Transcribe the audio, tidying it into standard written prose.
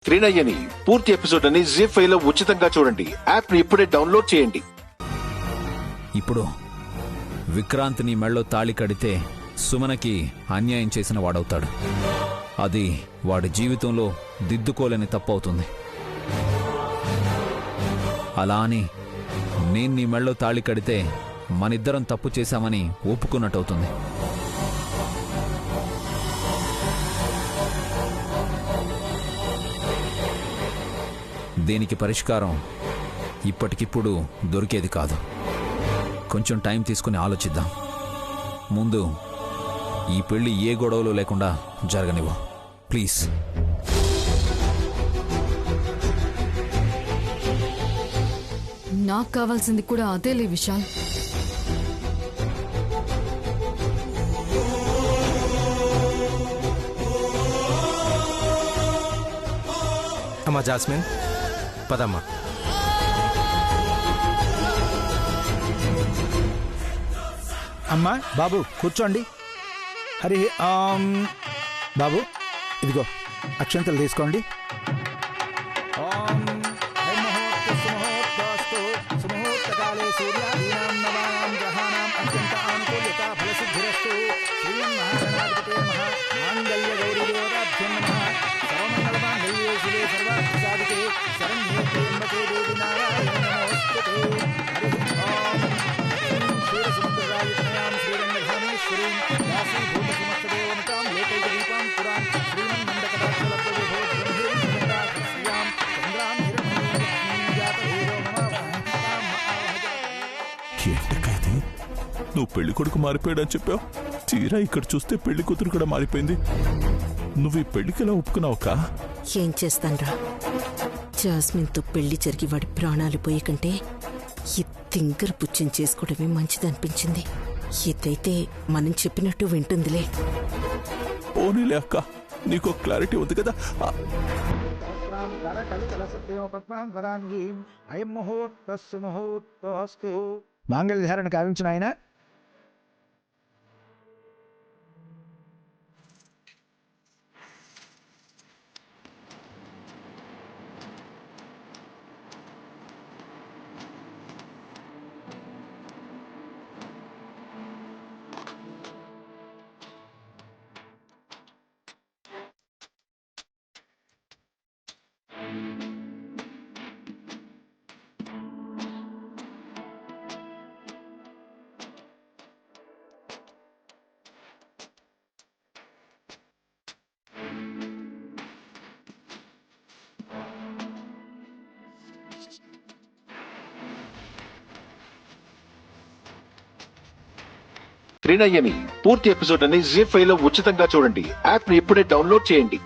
త్రినయ్యని పూర్తి ఎపిసోడ్ అని జీ5 లో ఉచితంగా చూడండి. యాప్ ని ఇప్పుడే డౌన్లోడ్ చేయండి. ఇప్పుడు విక్రాంత్ నీ మెళ్ళో తాళి కడితే సుమనకి అన్యాయం చేసిన వాడవుతాడు. అది వాడి జీవితంలో దిద్దుకోలేని తప్పవుతుంది. అలా అని నేను నీ మెళ్ళో తాళి కడితే మనిద్దరం తప్పు చేశామని ఒప్పుకున్నట్టవుతుంది. దీనికి పరిష్కారం ఇప్పటికిప్పుడు దొరికేది కాదు. కొంచెం టైం తీసుకుని ఆలోచిద్దాం. ముందు ఈ పెళ్లి ఏ గొడవలు లేకుండా జరగనివ్వు ప్లీజ్. నాకు కావాల్సింది కూడా అదేలే విశాల్. అమ్మా జాస్మిన్, పదమ్మా. అమ్మా బాబు కూర్చోండి. హరి బాబు ఇదిగో అక్షంతలు తీసుకోండి. ఏంటకైతే నువ్వు పెళ్లి కొడుకు మారిపోయాడని చెప్పావు, తీరా ఇక్కడ చూస్తే పెళ్లి కూతురు కూడా మారిపోయింది. నువ్వు ఈ పెళ్లికి ఎలా ఒప్పుకున్నావుకా? ఏం చేస్తాన్రా, జాస్మిన్తో పెళ్లి జరిగి వాడి ప్రాణాలు పోయే కంటే ఈ తింగర్ పుచ్చం చేసుకోవడమే మంచిదనిపించింది. ఇదైతే మనం చెప్పినట్టు వింటుందిలే. పోనీలే అక్క, నీకు క్లారిటీ ఉంది కదా. మాంగళ్య ధారణ కావించిన ఆయన త్రినయ్యని పూర్తి ఎపిసోడ్ అని జీ5 లో ఉచితంగా చూడండి. యాప్ ని ఇప్పుడే డౌన్లోడ్ చేయండి.